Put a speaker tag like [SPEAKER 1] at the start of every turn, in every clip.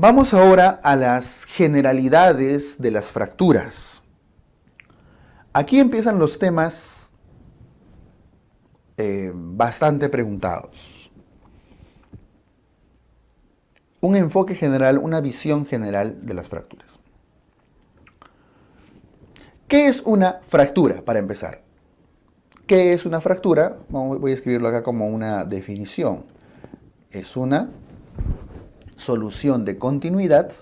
[SPEAKER 1] Vamos ahora a las generalidades de las fracturas. Aquí empiezan los temas bastante preguntados. Un enfoque general, una visión general de las fracturas. ¿Qué es una fractura, para empezar? ¿Qué es una fractura? Voy a escribirlo acá como una definición. Es una solución de continuidad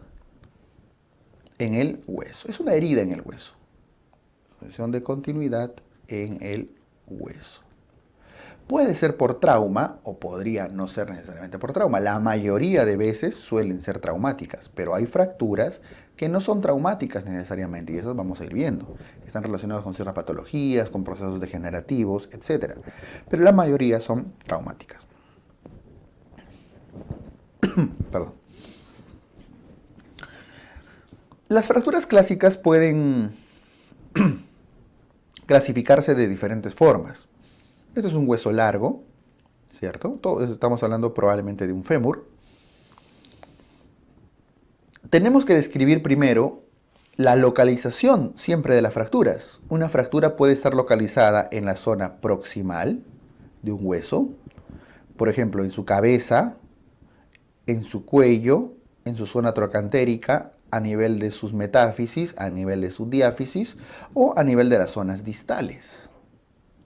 [SPEAKER 1] en el hueso. Es una herida en el hueso. Solución de continuidad en el hueso. Puede ser por trauma o podría no ser necesariamente por trauma. La mayoría de veces suelen ser traumáticas, pero hay fracturas que no son traumáticas necesariamente y eso vamos a ir viendo. Están relacionadas con ciertas patologías, con procesos degenerativos, etc. Pero la mayoría son traumáticas. Perdón. Las fracturas clásicas pueden clasificarse de diferentes formas. Este es un hueso largo, ¿cierto? Estamos hablando probablemente de un fémur. Tenemos que describir primero la localización siempre de las fracturas. Una fractura puede estar localizada en la zona proximal de un hueso, por ejemplo, en su cabeza, en su cuello, en su zona trocantérica, a nivel de sus metáfisis, a nivel de su diáfisis o a nivel de las zonas distales.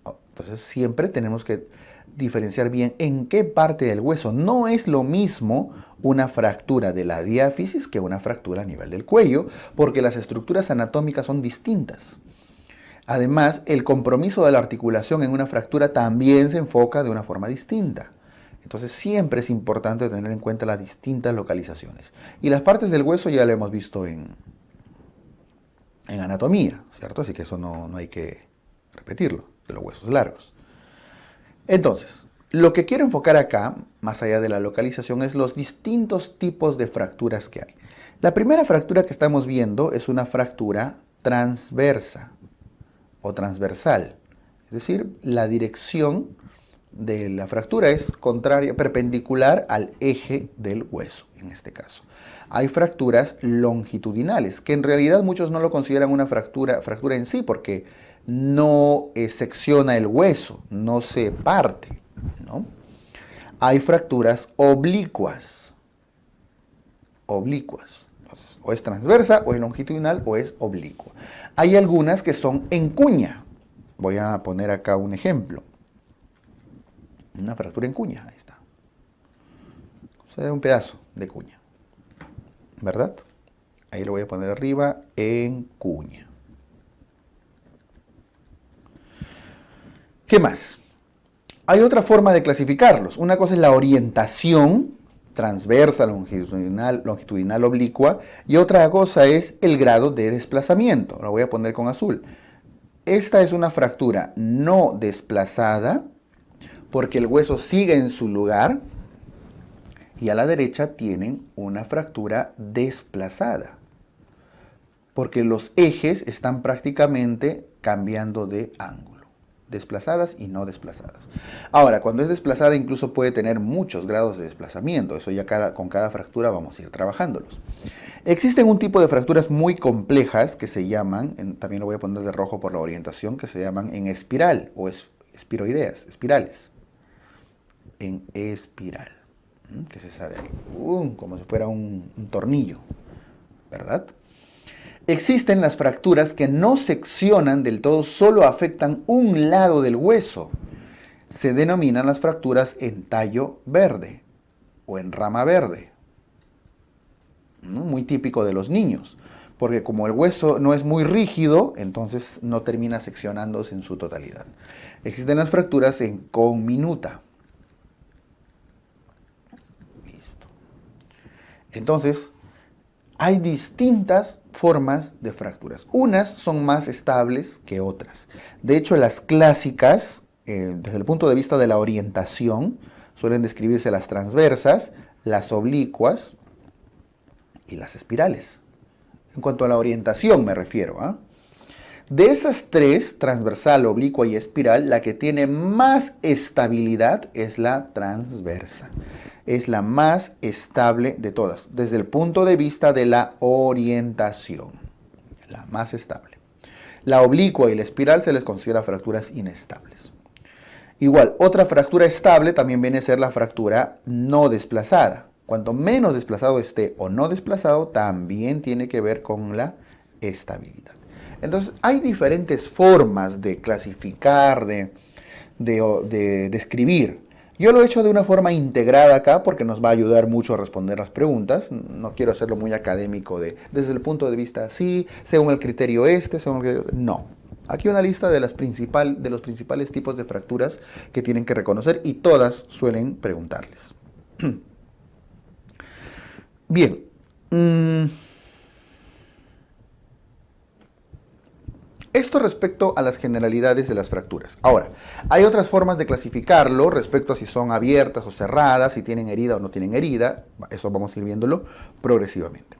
[SPEAKER 1] Entonces siempre tenemos que diferenciar bien en qué parte del hueso. No es lo mismo una fractura de la diáfisis que una fractura a nivel del cuello, porque las estructuras anatómicas son distintas. Además, el compromiso de la articulación en una fractura también se enfoca de una forma distinta. Entonces siempre es importante tener en cuenta las distintas localizaciones. Y las partes del hueso ya lo hemos visto en anatomía, ¿cierto? Así que eso no hay que repetirlo, de los huesos largos. Entonces, lo que quiero enfocar acá, más allá de la localización, es los distintos tipos de fracturas que hay. La primera fractura que estamos viendo es una fractura transversa o transversal. Es decir, la dirección de la fractura es contraria, perpendicular al eje del hueso, en este caso. Hay fracturas longitudinales, que en realidad muchos no lo consideran una fractura en sí, porque no secciona el hueso, no se parte, ¿no? Hay fracturas oblicuas. Entonces, o es transversa, o es longitudinal, o es oblicua. Hay algunas que son en cuña. Voy a poner acá un ejemplo. Una fractura en cuña, ahí está. O sea, un pedazo de cuña, ¿verdad? Ahí lo voy a poner arriba, en cuña. ¿Qué más? Hay otra forma de clasificarlos. Una cosa es la orientación transversa, longitudinal, oblicua, y otra cosa es el grado de desplazamiento. Lo voy a poner con azul. Esta es una fractura no desplazada porque el hueso sigue en su lugar, y a la derecha tienen una fractura desplazada porque los ejes están prácticamente cambiando de ángulo. Desplazadas y no desplazadas. Ahora, cuando es desplazada incluso puede tener muchos grados de desplazamiento. Eso ya con cada fractura vamos a ir trabajándolos. Existen un tipo de fracturas muy complejas que se llaman, también lo voy a poner de rojo por la orientación, que se llaman en espiral o espiroideas, espirales. En espiral. ¿Qué es esa de ahí? Como si fuera un tornillo, ¿verdad? Existen las fracturas que no seccionan del todo, solo afectan un lado del hueso. Se denominan las fracturas en tallo verde o en rama verde. Muy típico de los niños, porque como el hueso no es muy rígido, entonces no termina seccionándose en su totalidad. Existen las fracturas en conminuta. Listo. Entonces, hay distintas formas de fracturas. Unas son más estables que otras. De hecho, las clásicas, desde el punto de vista de la orientación, suelen describirse las transversas, las oblicuas y las espirales. En cuanto a la orientación me refiero, ¿ah? De esas tres, transversal, oblicua y espiral, la que tiene más estabilidad es la transversa. es la más estable de todas, desde el punto de vista de la orientación. La más estable. La oblicua y la espiral se les considera fracturas inestables. Igual, otra fractura estable también viene a ser la fractura no desplazada. Cuanto menos desplazado esté o no desplazado, también tiene que ver con la estabilidad. Entonces, hay diferentes formas de clasificar, de describir. Yo lo he hecho de una forma integrada acá porque nos va a ayudar mucho a responder las preguntas. No quiero hacerlo muy académico desde el punto de vista así, según el criterio según el criterio... No. Aquí una lista de los principales tipos de fracturas que tienen que reconocer y todas suelen preguntarles. Bien. Esto respecto a las generalidades de las fracturas. Ahora, hay otras formas de clasificarlo respecto a si son abiertas o cerradas, si tienen herida o no tienen herida. Eso vamos a ir viéndolo progresivamente.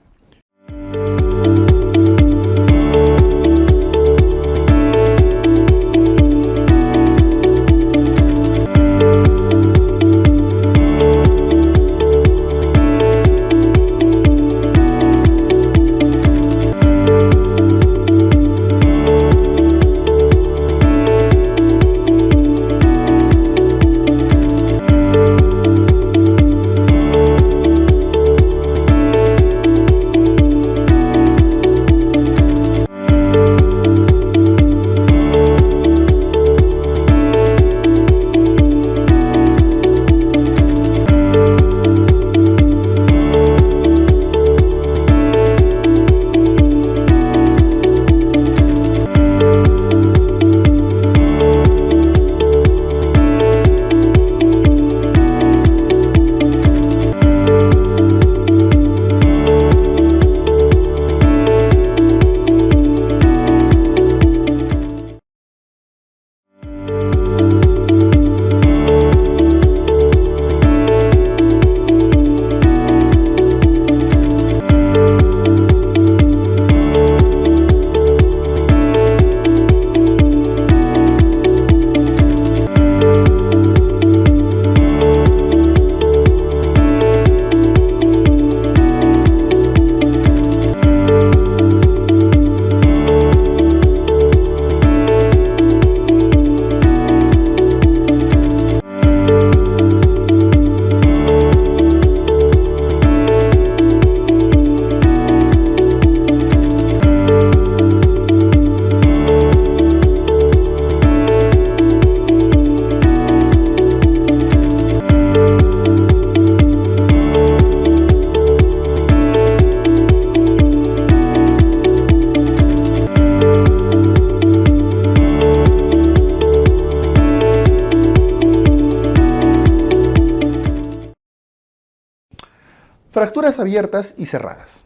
[SPEAKER 1] Fracturas abiertas y cerradas.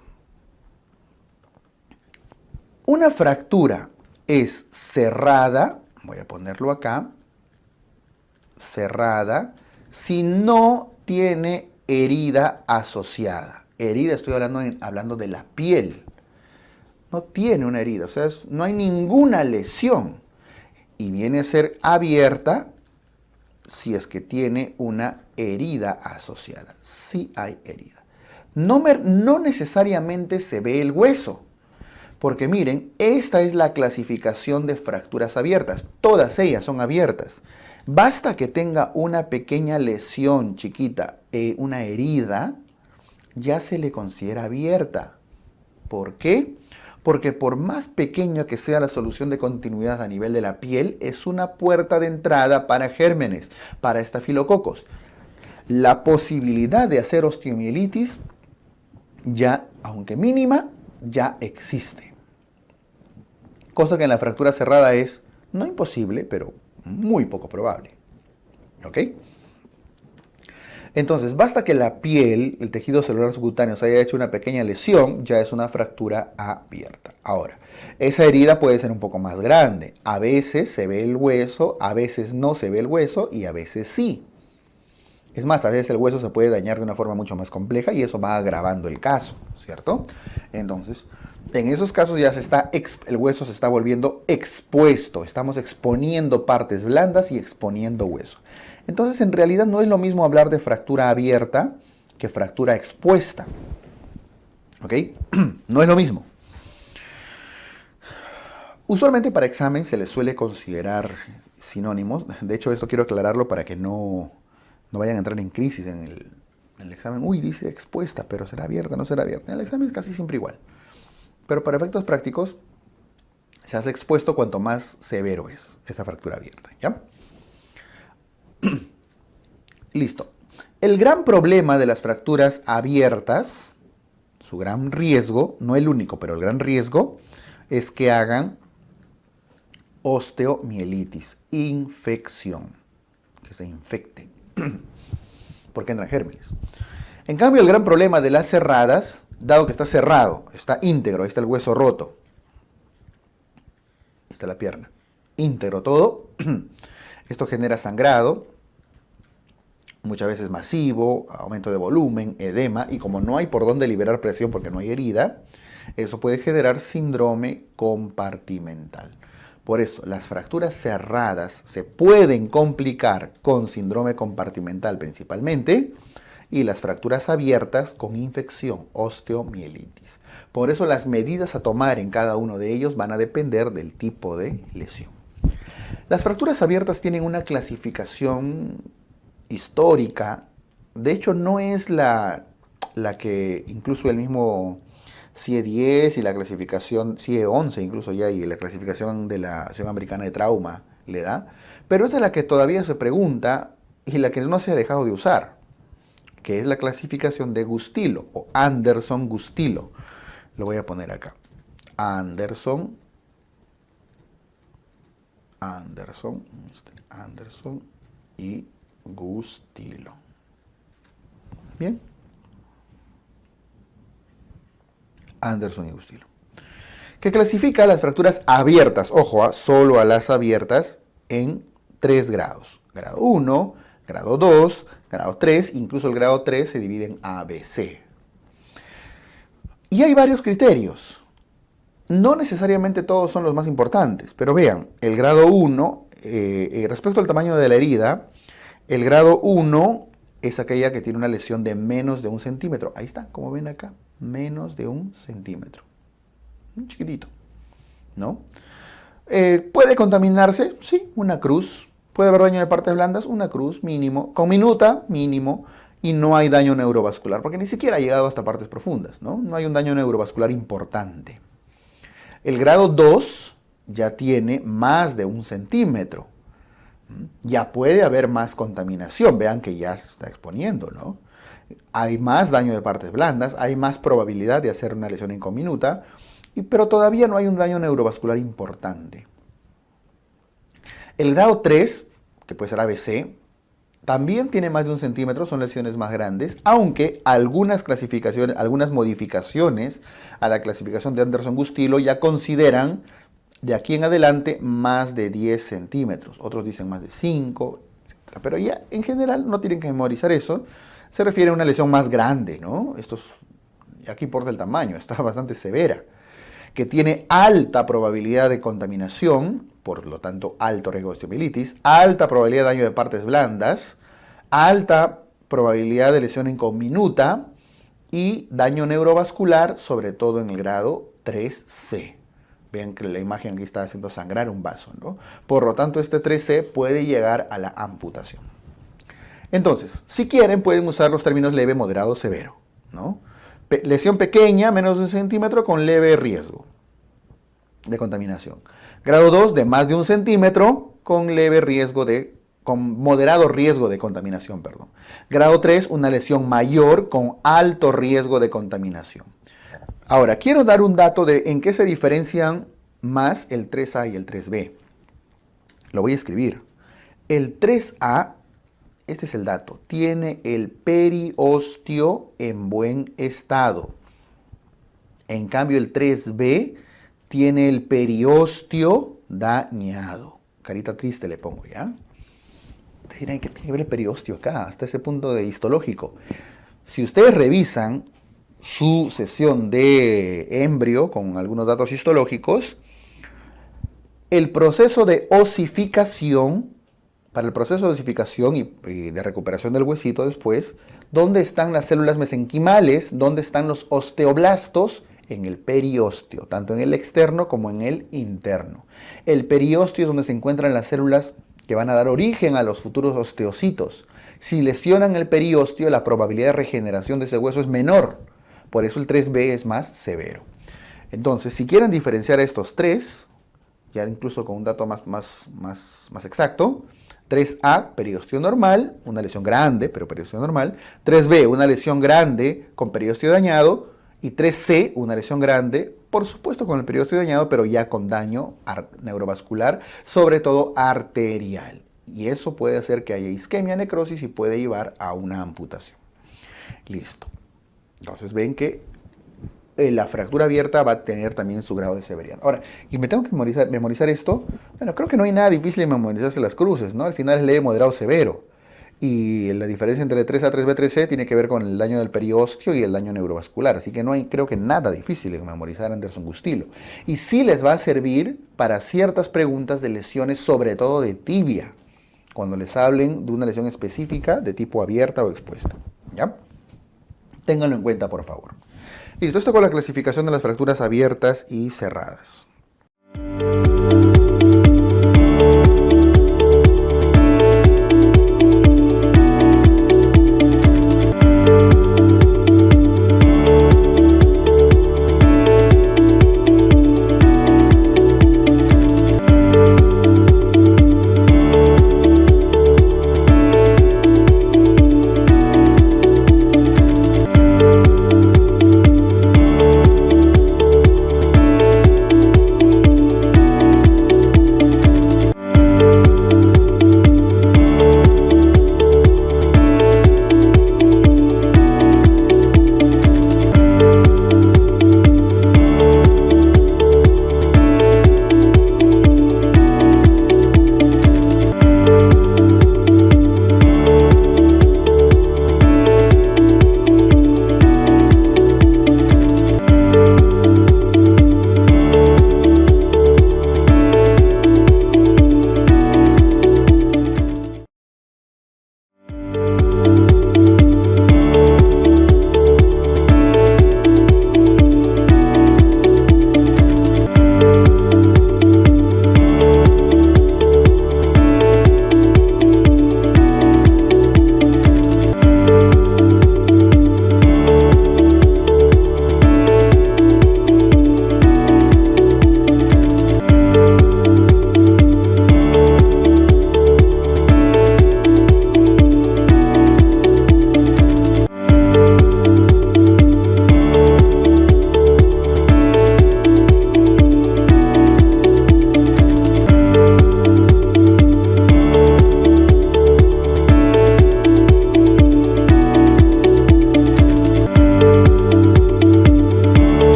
[SPEAKER 1] Una fractura es cerrada, voy a ponerlo acá, cerrada, si no tiene herida asociada. Herida, estoy hablando de la piel. No tiene una herida, o sea, no hay ninguna lesión. Y viene a ser abierta si es que tiene una herida asociada. Sí hay herida. No necesariamente se ve el hueso, porque miren, esta es la clasificación de fracturas abiertas. Todas ellas son abiertas. Basta que tenga una pequeña lesión chiquita, una herida, ya se le considera abierta. ¿Por qué? Porque por más pequeña que sea la solución de continuidad a nivel de la piel, es una puerta de entrada para gérmenes, para estafilococos. La posibilidad de hacer osteomielitis, ya, aunque mínima, ya existe. Cosa que en la fractura cerrada es no imposible, pero muy poco probable. ¿Ok? Entonces, basta que la piel, el tejido celular subcutáneo, se haya hecho una pequeña lesión, ya es una fractura abierta. Ahora, esa herida puede ser un poco más grande. A veces se ve el hueso, a veces no se ve el hueso y a veces sí. Es más, a veces el hueso se puede dañar de una forma mucho más compleja y eso va agravando el caso, ¿cierto? Entonces, En esos casos ya el hueso se está volviendo expuesto. Estamos exponiendo partes blandas y exponiendo hueso. Entonces, en realidad no es lo mismo hablar de fractura abierta que fractura expuesta. ¿Ok? No es lo mismo. Usualmente para examen se les suele considerar sinónimos. De hecho, esto quiero aclararlo para que no vayan a entrar en crisis en el examen. Uy, dice expuesta, pero será abierta, no será abierta. En el examen es casi siempre igual. Pero para efectos prácticos, se hace expuesto cuanto más severo es esa fractura abierta. ¿Ya? Listo. El gran problema de las fracturas abiertas, su gran riesgo, no el único, pero el gran riesgo, es que hagan osteomielitis, infección, que se infecte, porque entran gérmenes. En cambio, el gran problema de las cerradas, dado que está cerrado, está íntegro, ahí está el hueso roto, ahí está la pierna, íntegro todo, esto genera sangrado, muchas veces masivo, aumento de volumen, edema, y como no hay por dónde liberar presión porque no hay herida, eso puede generar síndrome compartimental. Por eso, las fracturas cerradas se pueden complicar con síndrome compartimental principalmente, y las fracturas abiertas con infección, osteomielitis. Por eso las medidas a tomar en cada uno de ellos van a depender del tipo de lesión. Las fracturas abiertas tienen una clasificación histórica. De hecho, no es la que incluso el mismo CIE 10 y la clasificación CIE 11 incluso ya, y la clasificación de la Asociación Americana de Trauma le da, pero es de la que todavía se pregunta y la que no se ha dejado de usar, que es la clasificación de Gustilo o Anderson-Gustilo. Lo voy a poner acá. Anderson y Gustilo. Bien. Anderson y Gustilo. Que clasifica las fracturas abiertas, ojo, solo a las abiertas, en 3 grados. Grado 1, grado 2, grado 3, incluso el grado 3 se divide en A, B, C. Y hay varios criterios. No necesariamente todos son los más importantes, pero vean, el grado 1, respecto al tamaño de la herida, el grado 1 es aquella que tiene una lesión de menos de 1 centímetro. Ahí está, como ven acá, menos de 1 centímetro. Un chiquitito, ¿no? ¿Puede contaminarse? Sí, una cruz. ¿Puede haber daño de partes blandas? Una cruz, mínimo. Con minuta, mínimo. Y no hay daño neurovascular, porque ni siquiera ha llegado hasta partes profundas, ¿no? No hay un daño neurovascular importante. El grado 2 ya tiene más de 1 centímetro. Ya puede haber más contaminación. Vean que ya se está exponiendo, ¿no? Hay más daño de partes blandas, hay más probabilidad de hacer una lesión incominuta, pero todavía no hay un daño neurovascular importante. El grado 3, que puede ser ABC, también tiene más de 1 centímetro, son lesiones más grandes, aunque algunas clasificaciones, algunas modificaciones a la clasificación de Anderson-Gustilo ya consideran de aquí en adelante más de 10 centímetros. Otros dicen más de 5, etc. Pero ya en general no tienen que memorizar eso. Se refiere a una lesión más grande, ¿no? Aquí importa el tamaño, está bastante severa, que tiene alta probabilidad de contaminación, por lo tanto alto riesgo de osteomielitis, alta probabilidad de daño de partes blandas, alta probabilidad de lesión incominuta y daño neurovascular, sobre todo en el grado 3C. Vean que la imagen aquí está haciendo sangrar un vaso, ¿no? Por lo tanto, este 3C puede llegar a la amputación. Entonces, si quieren, pueden usar los términos leve, moderado, severo, ¿no? Lesión pequeña, menos de 1 centímetro, con leve riesgo de contaminación. Grado 2, de más de 1 centímetro, con moderado riesgo de contaminación, perdón. Grado 3, una lesión mayor con alto riesgo de contaminación. Ahora, quiero dar un dato de en qué se diferencian más el 3A y el 3B. Lo voy a escribir. El 3A, este es el dato, tiene el periostio en buen estado. En cambio, el 3B tiene el periostio dañado. Carita triste le pongo, ¿ya? Ustedes dirán, ¿qué tiene que ver el periostio acá? Hasta ese punto de histológico. Si ustedes revisan su sesión de embrio con algunos datos histológicos, el proceso de osificación, para el proceso de osificación y de recuperación del huesito después, ¿dónde están las células mesenquimales? ¿Dónde están los osteoblastos? En el periósteo, tanto en el externo como en el interno. El periósteo es donde se encuentran las células que van a dar origen a los futuros osteocitos. Si lesionan el periósteo, la probabilidad de regeneración de ese hueso es menor. Por eso el 3B es más severo. Entonces, si quieren diferenciar estos tres, ya incluso con un dato más exacto, 3A, periósteo normal, una lesión grande, pero periósteo normal. 3B, una lesión grande con periósteo dañado. Y 3C, una lesión grande, por supuesto con el periósteo dañado, pero ya con daño neurovascular, sobre todo arterial. Y eso puede hacer que haya isquemia, necrosis y puede llevar a una amputación. Listo. Entonces ven que la fractura abierta va a tener también su grado de severidad. Ahora, y me tengo que memorizar esto. Bueno, creo que no hay nada difícil en memorizarse las cruces, ¿no? Al final es leve, moderado, severo. Y la diferencia entre 3A, 3B, 3C tiene que ver con el daño del periósteo y el daño neurovascular. Así que no hay, creo que nada difícil en memorizar Anderson Gustilo. Y sí les va a servir para ciertas preguntas de lesiones, sobre todo de tibia, cuando les hablen de una lesión específica de tipo abierta o expuesta. ¿Ya? Ténganlo en cuenta, por favor. Listo, esto con la clasificación de las fracturas abiertas y cerradas.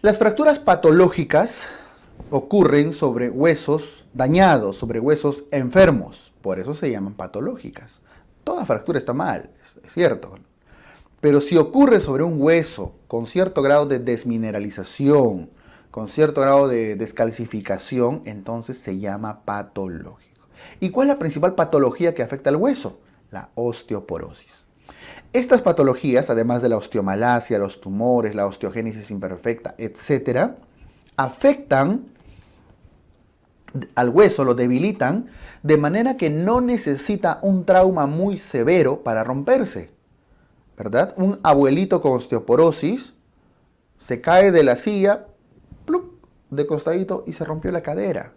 [SPEAKER 1] Las fracturas patológicas ocurren sobre huesos dañados, sobre huesos enfermos. Por eso se llaman patológicas. Toda fractura está mal, es cierto. Pero si ocurre sobre un hueso con cierto grado de desmineralización, con cierto grado de descalcificación, entonces se llama patológico. ¿Y cuál es la principal patología que afecta al hueso? La osteoporosis. Estas patologías, además de la osteomalacia, los tumores, la osteogénesis imperfecta, etc., afectan al hueso, lo debilitan, de manera que no necesita un trauma muy severo para romperse, ¿verdad? Un abuelito con osteoporosis se cae de la silla, ¡plup!, de costadito y se rompió la cadera.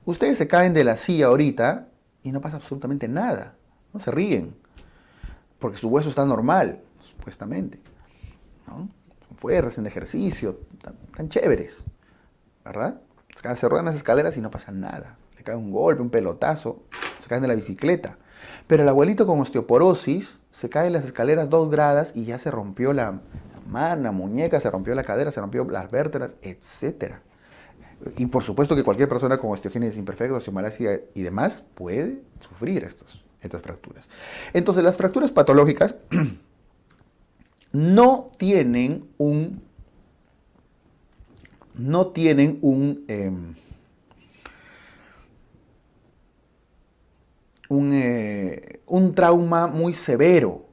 [SPEAKER 1] Ustedes se caen de la silla ahorita y no pasa absolutamente nada, no se ríen, porque su hueso está normal, supuestamente, ¿no? Son fuertes en ejercicio, tan chéveres, ¿verdad? Se ruedan las escaleras y no pasa nada. Le cae un golpe, un pelotazo, se caen de la bicicleta. Pero el abuelito con osteoporosis se cae las escaleras 2 gradas y ya se rompió la mano, la muñeca, se rompió la cadera, se rompió las vértebras, etc. Y por supuesto que cualquier persona con osteogénesis imperfecta, osteomalacia y demás puede sufrir estas fracturas. Entonces, las fracturas patológicas no tienen un trauma muy severo.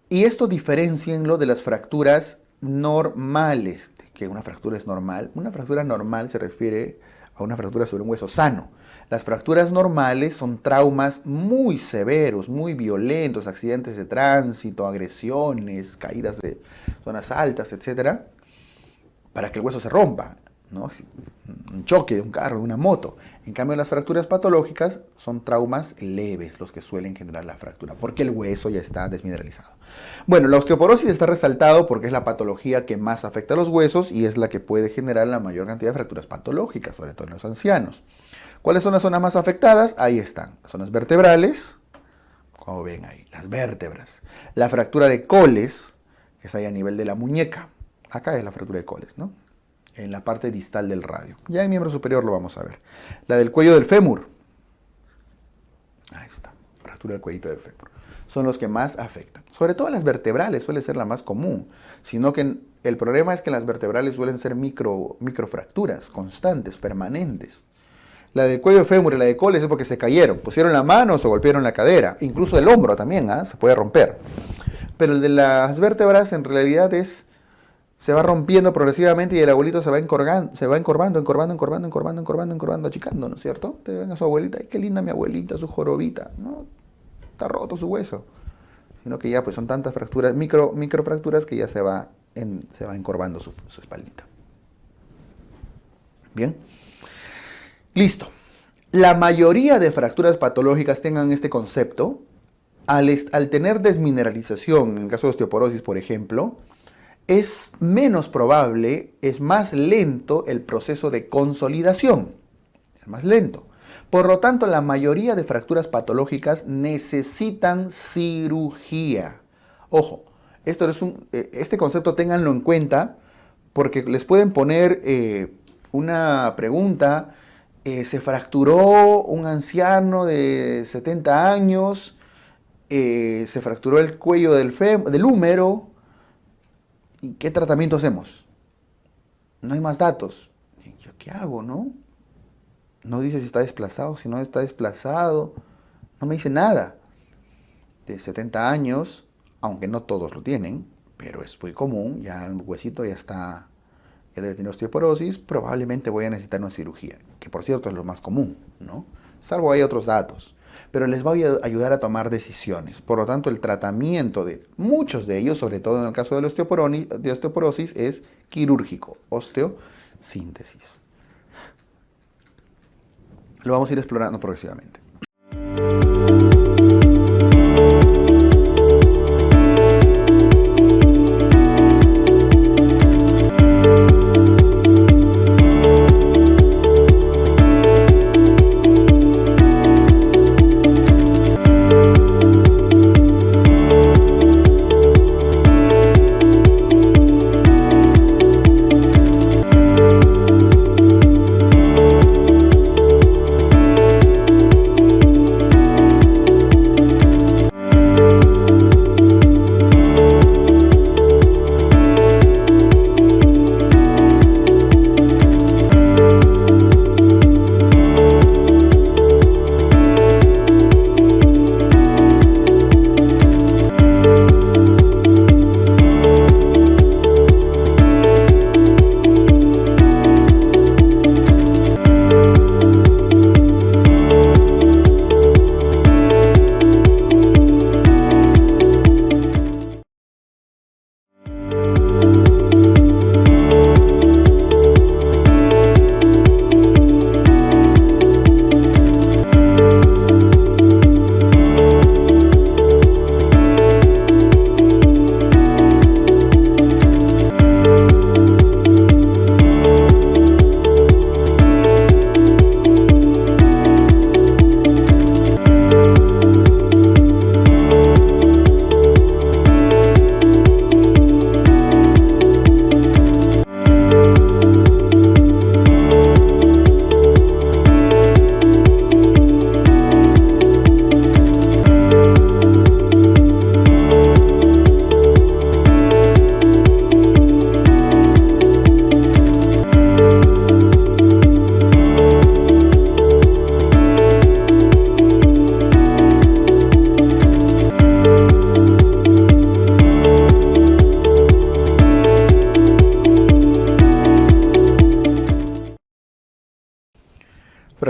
[SPEAKER 1] Y esto diferencienlo de las fracturas normales. Que una fractura es normal. Una fractura normal se refiere a una fractura sobre un hueso sano. Las fracturas normales son traumas muy severos, muy violentos, accidentes de tránsito, agresiones, caídas de zonas altas, etcétera, para que el hueso se rompa, ¿no? Un choque de un carro, de una moto. En cambio, las fracturas patológicas son traumas leves los que suelen generar la fractura, porque el hueso ya está desmineralizado. Bueno, la osteoporosis está resaltado porque es la patología que más afecta a los huesos y es la que puede generar la mayor cantidad de fracturas patológicas, sobre todo en los ancianos. ¿Cuáles son las zonas más afectadas? Ahí están, las zonas vertebrales, como ven ahí, las vértebras. La fractura de coles, que está ahí a nivel de la muñeca. Acá es la fractura de coles, ¿no? En la parte distal del radio. Ya en miembro superior lo vamos a ver. La del cuello del fémur. Ahí está, fractura del cuellito del fémur. Son los que más afectan. Sobre todo las vertebrales suele ser la más común. Sino que el problema es que las vertebrales suelen ser microfracturas constantes, permanentes. La del cuello del fémur y la de coles es porque se cayeron. Pusieron la mano o se golpearon la cadera. Incluso el hombro también, se puede romper. Pero el de las vértebras en realidad se va rompiendo progresivamente y el abuelito se va encorvando, achicando, ¿no es cierto? Te ven a su abuelita, ay, qué linda mi abuelita, su jorobita, ¿no? Está roto su hueso. Sino que ya pues son tantas fracturas, microfracturas que ya se va encorvando su espaldita. Bien. Listo. La mayoría de fracturas patológicas tengan este concepto. Al tener desmineralización, en el caso de osteoporosis, por ejemplo, es menos probable, es más lento el proceso de consolidación. Es más lento. Por lo tanto, la mayoría de fracturas patológicas necesitan cirugía. Ojo, este concepto ténganlo en cuenta porque les pueden poner una pregunta. Se fracturó un anciano de 70 años, se fracturó el cuello del húmero. ¿Y qué tratamiento hacemos? No hay más datos. ¿Yo qué hago, no? No dice si está desplazado, si no está desplazado. No me dice nada. De 70 años, aunque no todos lo tienen, pero es muy común, ya el huesito ya debe tener osteoporosis, probablemente voy a necesitar una cirugía, que por cierto es lo más común, ¿no? Salvo hay otros datos. Pero les va a ayudar a tomar decisiones. Por lo tanto, el tratamiento de muchos de ellos, sobre todo en el caso de la osteoporosis, es quirúrgico, osteosíntesis. Lo vamos a ir explorando progresivamente.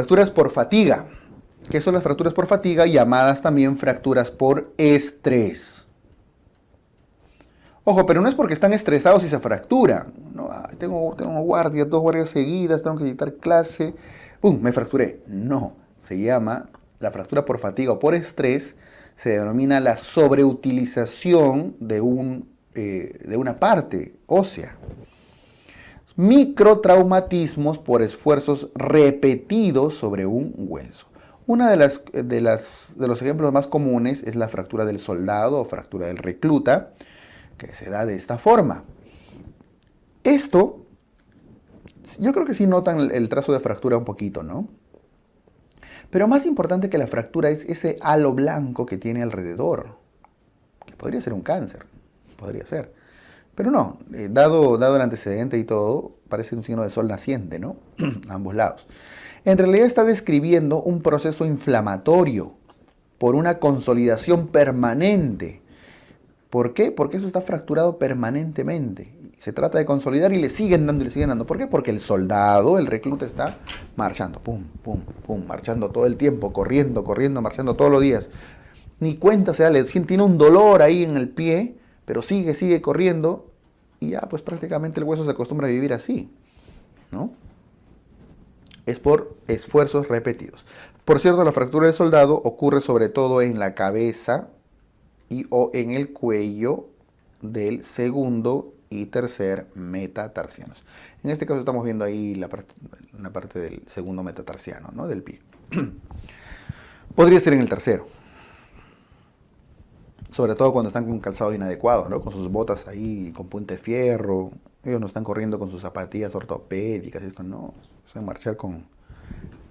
[SPEAKER 1] fracturas por fatiga. ¿Qué son las fracturas por fatiga? Llamadas también fracturas por estrés. Ojo, pero no es porque están estresados y se fracturan. No, tengo guardias, 2 guardias seguidas, tengo que dictar clase. ¡Pum! Me fracturé. No, se llama la fractura por fatiga o por estrés. Se denomina la sobreutilización de una parte ósea. Microtraumatismos por esfuerzos repetidos sobre un hueso. Uno de los ejemplos más comunes es la fractura del soldado o fractura del recluta, que se da de esta forma. Esto, yo creo que sí notan el trazo de fractura un poquito, ¿no? Pero más importante que la fractura es ese halo blanco que tiene alrededor, que podría ser un cáncer, podría ser. Pero no, dado el antecedente y todo, parece un signo de sol naciente, ¿no? A ambos lados. En realidad está describiendo un proceso inflamatorio por una consolidación permanente. ¿Por qué? Porque eso está fracturado permanentemente. Se trata de consolidar y le siguen dando y le siguen dando. ¿Por qué? Porque el soldado, el recluta está marchando, pum, pum, pum, marchando todo el tiempo, corriendo, marchando todos los días. Ni cuenta se da, tiene un dolor ahí en el pie, pero sigue corriendo y ya pues prácticamente el hueso se acostumbra a vivir así, ¿no? Es por esfuerzos repetidos. Por cierto, la fractura del soldado ocurre sobre todo en la cabeza o en el cuello del segundo y tercer metatarsianos. En este caso estamos viendo ahí una parte del segundo metatarsiano, ¿no? Del pie. Podría ser en el tercero. Sobre todo cuando están con un calzado inadecuado, ¿no? Con sus botas ahí con punta de fierro. Ellos no están corriendo con sus zapatillas ortopédicas. Esto no. Se marchar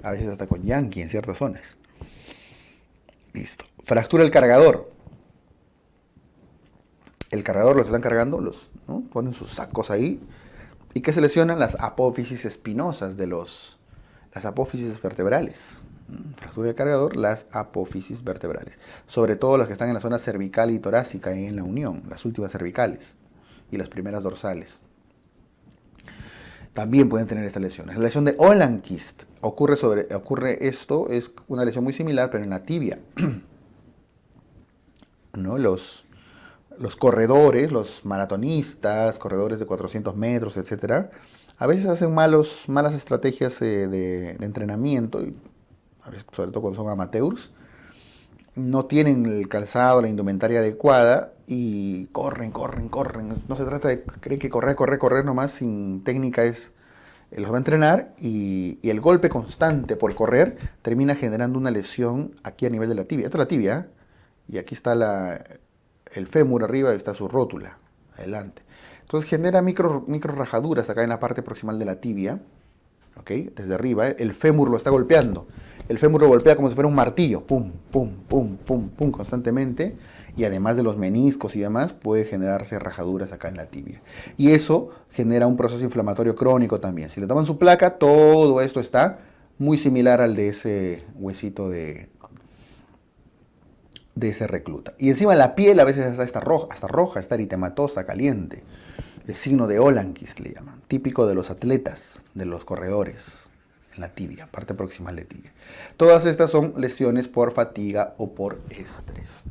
[SPEAKER 1] a veces hasta con Yankee en ciertas zonas. Listo. Fractura el cargador. El cargador, los que están cargando, ¿no? Ponen sus sacos ahí. ¿Y qué se lesionan? Las apófisis espinosas las apófisis vertebrales. Fractura del cargador, las apófisis vertebrales. Sobre todo las que están en la zona cervical y torácica en la unión, las últimas cervicales y las primeras dorsales. También pueden tener estas lesiones. La lesión de Olenquist ocurre esto, es una lesión muy similar, pero en la tibia. ¿No? Los corredores, los maratonistas, corredores de 400 metros, etc., a veces hacen malas estrategias de entrenamiento, y a veces, sobre todo cuando son amateurs, no tienen el calzado, la indumentaria adecuada y corren. No se trata de creen que correr nomás sin técnica los va a entrenar y el golpe constante por correr termina generando una lesión aquí a nivel de la tibia. Esta es la tibia, ¿eh? Y aquí está el fémur arriba y está su rótula, adelante. Entonces genera micro rajaduras acá en la parte proximal de la tibia, ¿ok? Desde arriba, el fémur lo está golpeando. El fémur lo golpea como si fuera un martillo, pum, pum, pum, pum, pum, constantemente. Y además de los meniscos y demás, puede generarse rajaduras acá en la tibia. Y eso genera un proceso inflamatorio crónico también. Si le toman su placa, todo esto está muy similar al de ese huesito de ese recluta. Y encima la piel a veces está roja, está eritematosa, caliente. El signo de Olenquist le llaman, típico de los atletas, de los corredores, en la tibia, parte proximal de tibia. Todas estas son lesiones por fatiga o por estrés.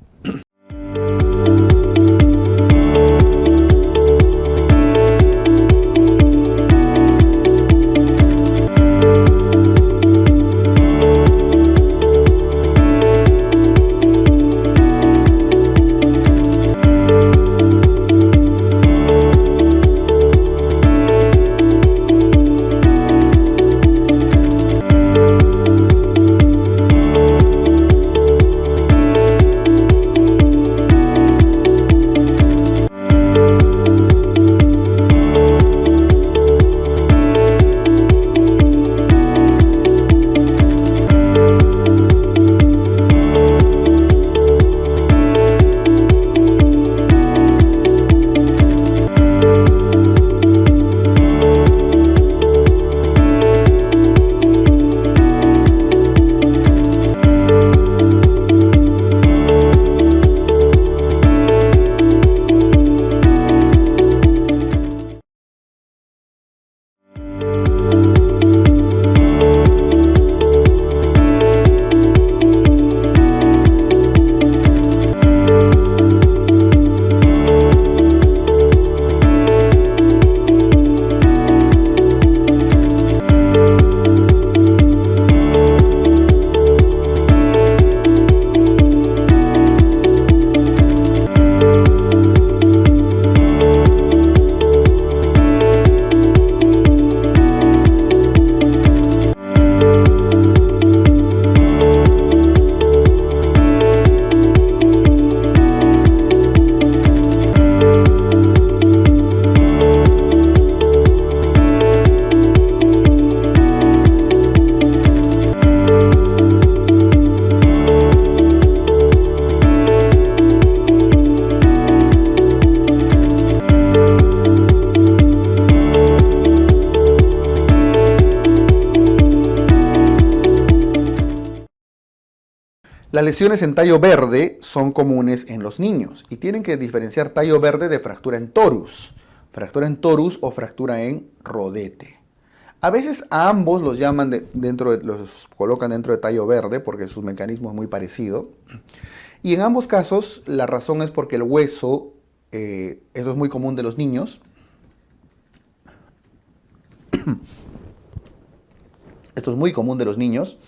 [SPEAKER 1] Las lesiones en tallo verde son comunes en los niños y tienen que diferenciar tallo verde de fractura en torus o fractura en rodete. A veces a ambos los llaman los colocan dentro de tallo verde porque su mecanismo es muy parecido. Y en ambos casos la razón es porque el hueso, eso es muy común de los niños. Esto es muy común de los niños.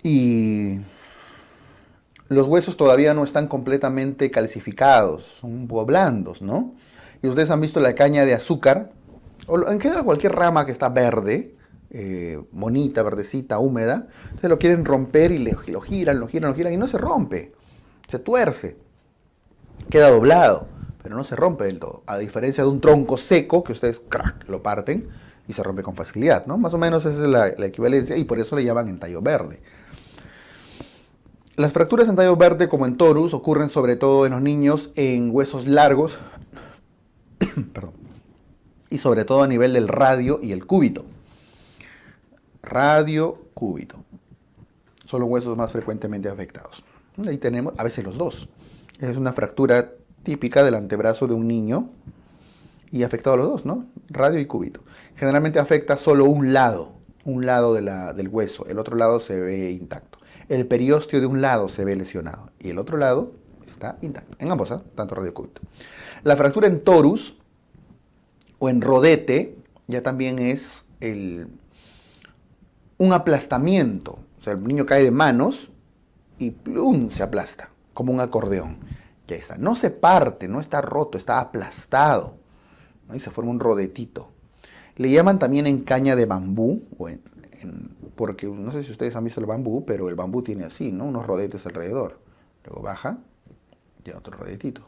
[SPEAKER 1] Y los huesos todavía no están completamente calcificados, son un poco blandos, ¿no? Y ustedes han visto la caña de azúcar, o en general cualquier rama que está verde, bonita, verdecita, húmeda, se lo quieren romper y lo giran y no se rompe, se tuerce, queda doblado, pero no se rompe del todo, a diferencia de un tronco seco que ustedes ¡crack!, lo parten y se rompe con facilidad, ¿no? Más o menos esa es la equivalencia y por eso le llaman en tallo verde. Las fracturas en tallo verde, como en torus, ocurren sobre todo en los niños en huesos largos perdón, y sobre todo a nivel del radio y el cúbito. Radio, cúbito. Son los huesos más frecuentemente afectados. Ahí tenemos a veces los dos. Es una fractura típica del antebrazo de un niño y afectado a los dos, ¿no? Radio y cúbito. Generalmente afecta solo un lado del hueso. El otro lado se ve intacto. El periósteo de un lado se ve lesionado y el otro lado está intacto. En ambos, tanto radio como cúbito. La fractura en torus o en rodete ya también es un aplastamiento. O sea, el niño cae de manos y ¡plum!, se aplasta, como un acordeón. Ya está. No se parte, no está roto, está aplastado, ¿no? Y se forma un rodetito. Le llaman también en caña de bambú, porque no sé si ustedes han visto el bambú, pero el bambú tiene así, ¿no? Unos rodetes alrededor. Luego baja y otro rodetito.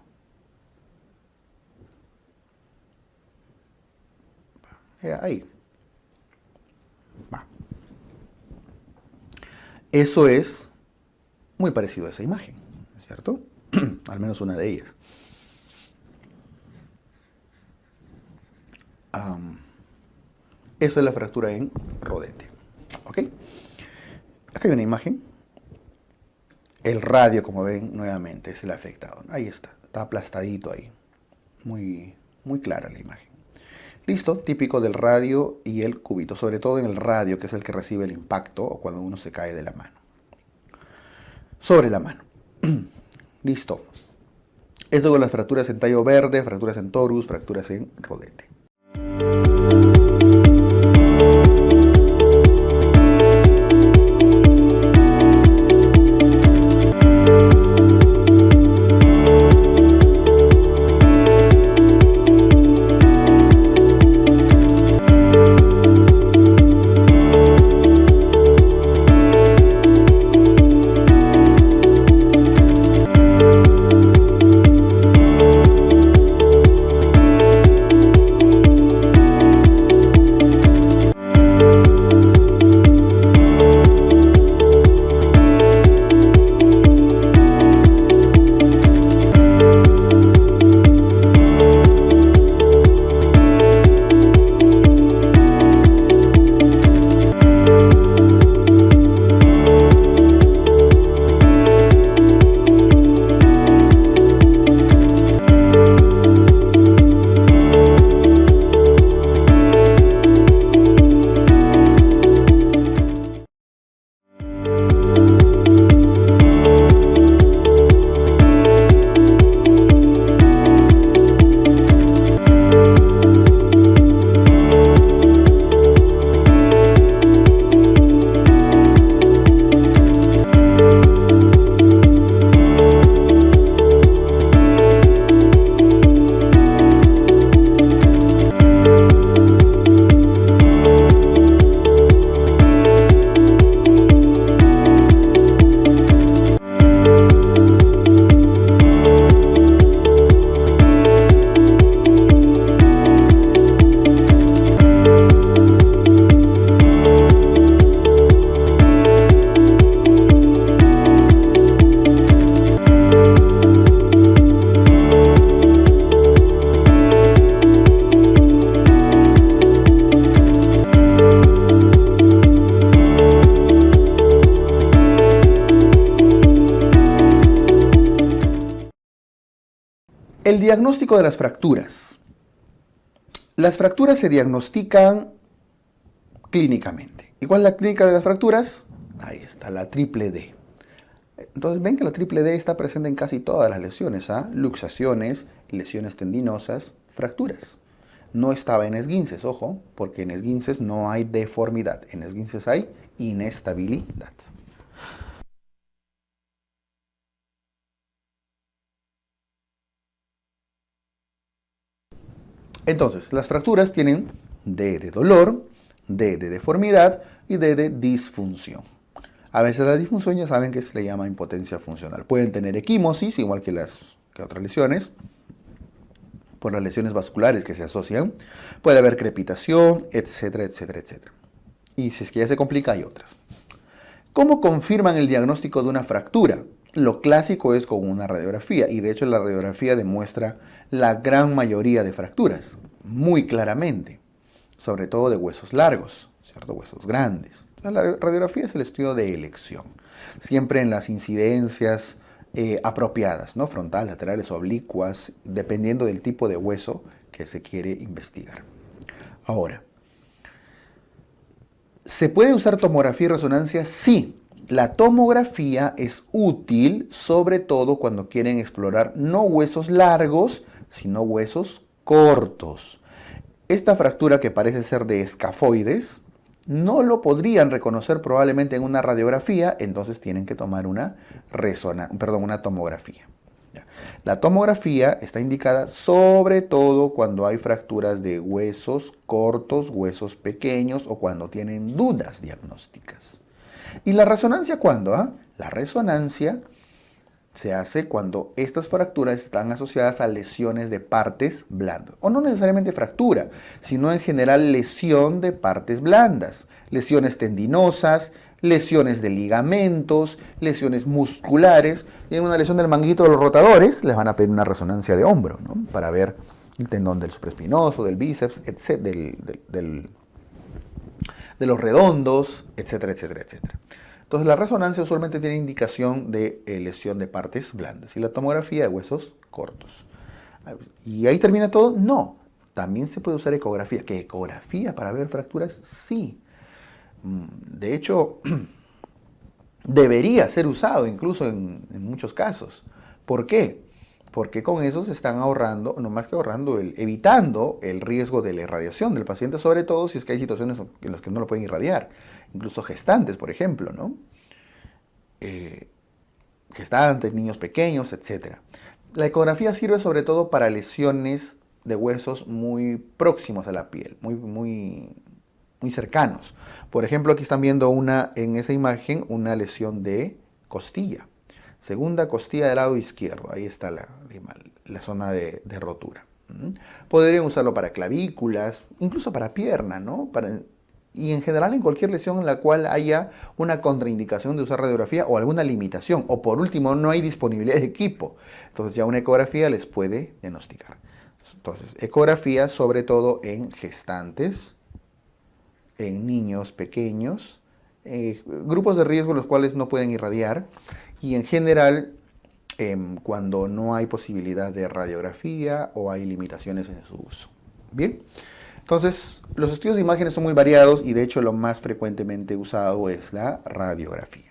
[SPEAKER 1] Ahí. Va. Eso es muy parecido a esa imagen, ¿cierto? Al menos una de ellas. Eso es la fractura en rodete. ¿Ok? Acá hay una imagen. El radio, como ven, nuevamente es el afectado. Ahí está aplastadito ahí. Muy, muy clara la imagen. Listo, típico del radio y el cúbito, sobre todo en el radio, que es el que recibe el impacto o cuando uno se cae de la mano. Sobre la mano. Listo. Eso con las fracturas en tallo verde, fracturas en torus, fracturas en rodete. El diagnóstico de las fracturas. Las fracturas se diagnostican clínicamente. ¿Y cuál es la clínica de las fracturas? Ahí está, la triple D. Entonces ven que la triple D está presente en casi todas las lesiones, luxaciones, lesiones tendinosas, fracturas. No estaba en esguinces, ojo, porque en esguinces no hay deformidad, en esguinces hay inestabilidad. Entonces, las fracturas tienen D de dolor, D de deformidad y D de disfunción. A veces la disfunción ya saben que se le llama impotencia funcional. Pueden tener equimosis, igual que otras lesiones, por las lesiones vasculares que se asocian. Puede haber crepitación, etcétera, etcétera, etcétera. Y si es que ya se complica, hay otras. ¿Cómo confirman el diagnóstico de una fractura? Lo clásico es con una radiografía, y de hecho la radiografía demuestra la gran mayoría de fracturas, muy claramente, sobre todo de huesos largos, ¿cierto? Huesos grandes. Entonces, la radiografía es el estudio de elección, siempre en las incidencias apropiadas, ¿no? Frontal, laterales, oblicuas, dependiendo del tipo de hueso que se quiere investigar. Ahora, ¿se puede usar tomografía y resonancia? Sí. La tomografía es útil, sobre todo cuando quieren explorar no huesos largos, sino huesos cortos. Esta fractura, que parece ser de escafoides, no lo podrían reconocer probablemente en una radiografía, entonces tienen que tomar una tomografía. La tomografía está indicada sobre todo cuando hay fracturas de huesos cortos, huesos pequeños o cuando tienen dudas diagnósticas. ¿Y la resonancia cuándo? La resonancia se hace cuando estas fracturas están asociadas a lesiones de partes blandas. O no necesariamente fractura, sino en general lesión de partes blandas. Lesiones tendinosas, lesiones de ligamentos, lesiones musculares. En una lesión del manguito de los rotadores les van a pedir una resonancia de hombro, ¿no? Para ver el tendón del supraespinoso, del bíceps, etc., de los redondos, etcétera, etcétera, etcétera. Entonces la resonancia usualmente tiene indicación de lesión de partes blandas y la tomografía de huesos cortos. ¿Y ahí termina todo? No. También se puede usar ecografía. ¿Qué ecografía para ver fracturas? Sí. De hecho, debería ser usado incluso en muchos casos. ¿Por qué? Porque con eso se están ahorrando, no más que ahorrando, evitando el riesgo de la irradiación del paciente, sobre todo si es que hay situaciones en las que no lo pueden irradiar, incluso gestantes, por ejemplo, ¿no? Gestantes, niños pequeños, etc. La ecografía sirve sobre todo para lesiones de huesos muy próximos a la piel, muy cercanos. Por ejemplo, aquí están viendo en esa imagen una lesión de costilla. Segunda costilla del lado izquierdo, ahí está la zona de rotura. Podrían usarlo para clavículas, incluso para pierna, ¿no? Y en general en cualquier lesión en la cual haya una contraindicación de usar radiografía o alguna limitación, o por último no hay disponibilidad de equipo. Entonces ya una ecografía les puede diagnosticar. Entonces, ecografía sobre todo en gestantes, en niños pequeños, grupos de riesgo los cuales no pueden irradiar, y en general cuando no hay posibilidad de radiografía o hay limitaciones en su uso. Bien, entonces los estudios de imágenes son muy variados y de hecho lo más frecuentemente usado es la radiografía.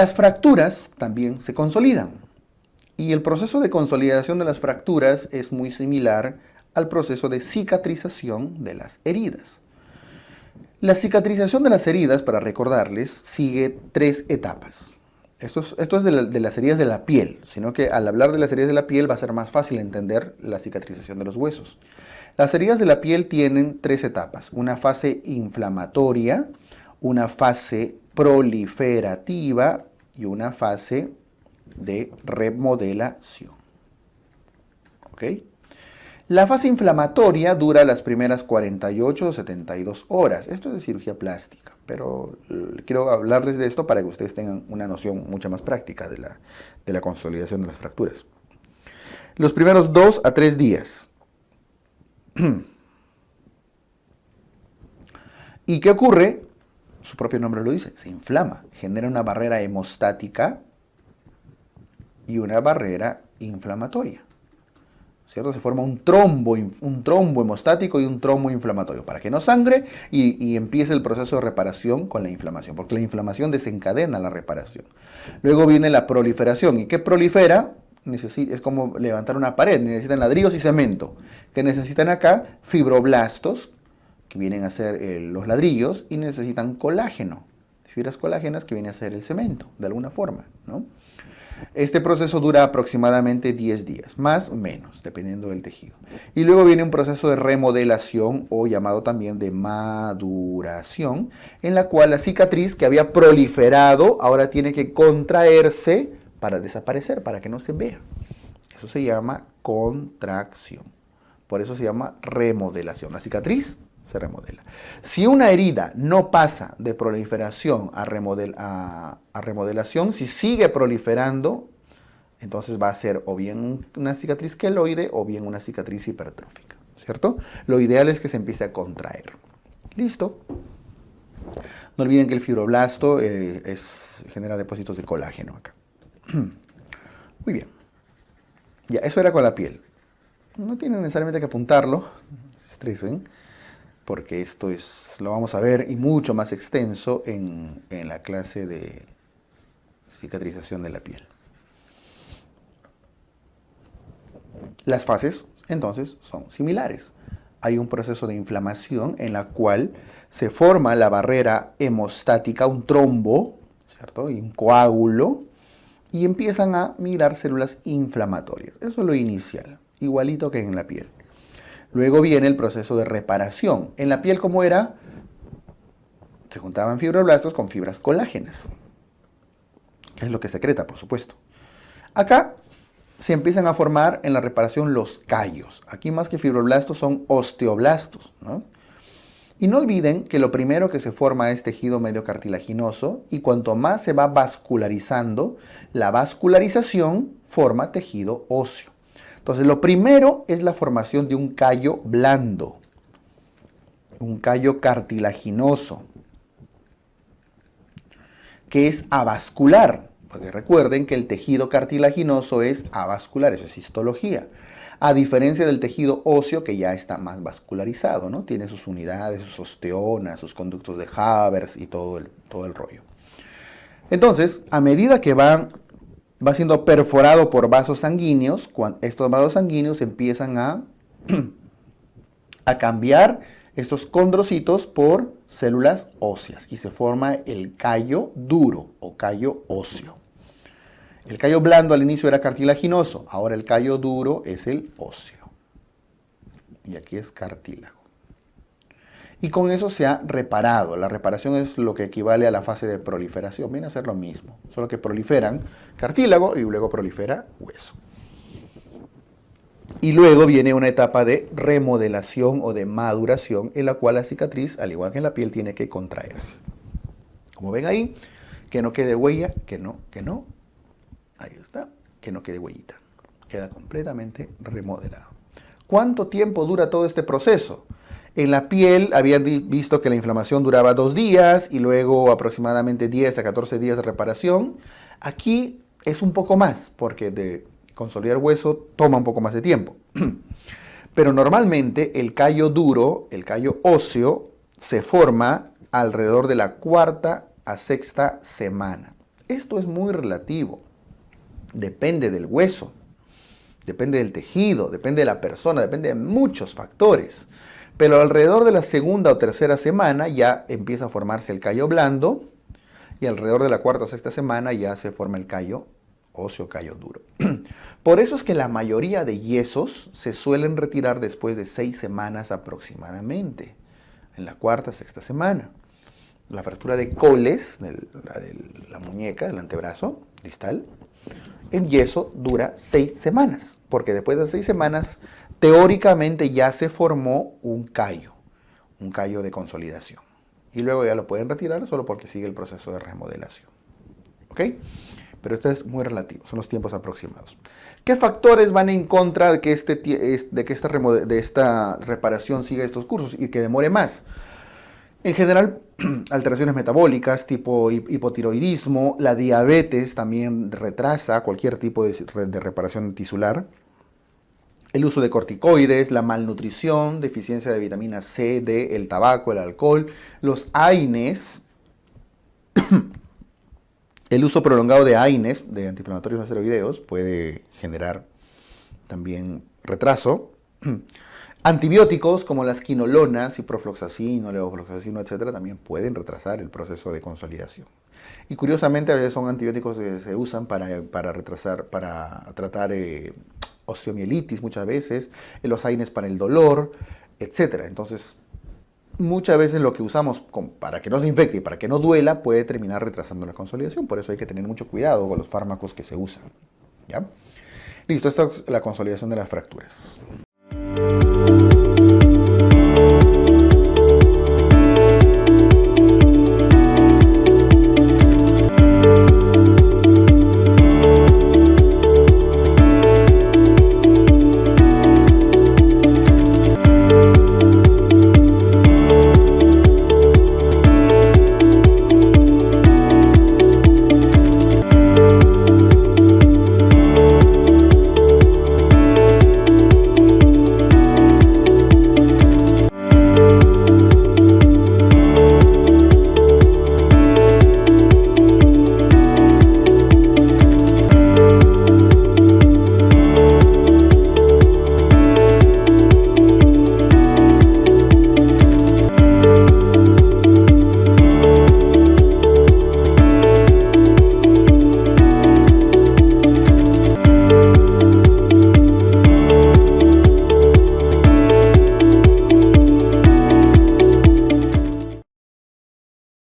[SPEAKER 1] Las fracturas también se consolidan. Y el proceso de consolidación de las fracturas es muy similar al proceso de cicatrización de las heridas. La cicatrización de las heridas, para recordarles, sigue 3 etapas. Esto es de las heridas de la piel, sino que al hablar de las heridas de la piel va a ser más fácil entender la cicatrización de los huesos. Las heridas de la piel tienen 3 etapas: una fase inflamatoria, una fase proliferativa y una fase de remodelación. ¿Ok? La fase inflamatoria dura las primeras 48 o 72 horas. Esto es de cirugía plástica, pero quiero hablarles de esto para que ustedes tengan una noción mucho más práctica de la consolidación de las fracturas. Los primeros 2 a 3 días. ¿Y qué ocurre? Su propio nombre lo dice, se inflama, genera una barrera hemostática y una barrera inflamatoria. ¿Cierto? Se forma un trombo hemostático y un trombo inflamatorio para que no sangre y empiece el proceso de reparación con la inflamación, porque la inflamación desencadena la reparación. Luego viene la proliferación. ¿Y qué prolifera? Es como levantar una pared, necesitan ladrillos y cemento. ¿Qué necesitan acá? Fibroblastos, que vienen a ser los ladrillos, y necesitan colágeno, fibras colágenas que vienen a ser el cemento, de alguna forma, ¿no? Este proceso dura aproximadamente 10 días, más o menos, dependiendo del tejido. Y luego viene un proceso de remodelación, o llamado también de maduración, en la cual la cicatriz que había proliferado ahora tiene que contraerse para desaparecer, para que no se vea. Eso se llama contracción. Por eso se llama remodelación. La cicatriz se remodela. Si una herida no pasa de proliferación a remodelación, si sigue proliferando, entonces va a ser o bien una cicatriz queloide o bien una cicatriz hipertrófica, ¿cierto? Lo ideal es que se empiece a contraer. Listo. No olviden que el fibroblasto genera depósitos de colágeno acá. Muy bien. Ya, eso era con la piel. No tienen necesariamente que apuntarlo, estresen, porque esto lo vamos a ver y mucho más extenso en la clase de cicatrización de la piel. Las fases, entonces, son similares. Hay un proceso de inflamación en la cual se forma la barrera hemostática, un trombo, ¿cierto? Y un coágulo, y empiezan a migrar células inflamatorias. Eso es lo inicial, igualito que en la piel. Luego viene el proceso de reparación. En la piel, ¿cómo era? Se juntaban fibroblastos con fibras colágenas, que es lo que secreta, por supuesto. Acá se empiezan a formar en la reparación los callos. Aquí más que fibroblastos son osteoblastos, ¿no? Y no olviden que lo primero que se forma es tejido medio cartilaginoso, y cuanto más se va vascularizando, la vascularización forma tejido óseo. Entonces, lo primero es la formación de un callo blando, un callo cartilaginoso, que es avascular, porque recuerden que el tejido cartilaginoso es avascular, eso es histología, a diferencia del tejido óseo, que ya está más vascularizado, ¿no? Tiene sus unidades, sus osteonas, sus conductos de Havers y todo el rollo. Entonces, a medida que va siendo perforado por vasos sanguíneos, estos vasos sanguíneos empiezan a cambiar estos condrocitos por células óseas y se forma el callo duro o callo óseo. El callo blando al inicio era cartilaginoso, ahora el callo duro es el óseo. Y aquí es cartílago. Y con eso se ha reparado. La reparación es lo que equivale a la fase de proliferación. Viene a ser lo mismo, solo que proliferan cartílago y luego prolifera hueso. Y luego viene una etapa de remodelación o de maduración, en la cual la cicatriz, al igual que en la piel, tiene que contraerse. Como ven ahí, que no quede huella, que no. Ahí está, que no quede huellita. Queda completamente remodelado. ¿Cuánto tiempo dura todo este proceso? En la piel habían visto que la inflamación duraba 2 días y luego aproximadamente 10 a 14 días de reparación. Aquí es un poco más, porque de consolidar hueso toma un poco más de tiempo. Pero normalmente el callo duro, el callo óseo, se forma alrededor de la 4ª a 6ª semana. Esto es muy relativo. Depende del hueso, depende del tejido, depende de la persona, depende de muchos factores. Pero alrededor de la segunda o tercera semana ya empieza a formarse el callo blando y alrededor de la cuarta o sexta semana ya se forma el callo óseo, callo duro. Por eso es que la mayoría de yesos se suelen retirar después de 6 semanas aproximadamente, en la cuarta, sexta semana. La fractura de Colles, la muñeca, del antebrazo distal, el yeso dura 6 semanas, porque después de 6 semanas, teóricamente ya se formó un callo de consolidación. Y luego ya lo pueden retirar solo porque sigue el proceso de remodelación. ¿Ok? Pero esto es muy relativo, son los tiempos aproximados. ¿Qué factores van en contra de que, esta reparación siga estos cursos y que demore más? En general, alteraciones metabólicas tipo hipotiroidismo, la diabetes también retrasa cualquier tipo de reparación tisular, el uso de corticoides, la malnutrición, deficiencia de vitamina C, D, el tabaco, el alcohol, los AINES, el uso prolongado de AINES, de antiinflamatorios no esteroideos, puede generar también retraso. Antibióticos como las quinolonas, ciprofloxacino, levofloxacino, etcétera, también pueden retrasar el proceso de consolidación. Y curiosamente a veces son antibióticos que se usan para tratar osteomielitis muchas veces, los AINES para el dolor, etcétera. Entonces, muchas veces lo que usamos para que no se infecte y para que no duela puede terminar retrasando la consolidación. Por eso hay que tener mucho cuidado con los fármacos que se usan. ¿Ya? Listo, esta es la consolidación de las fracturas.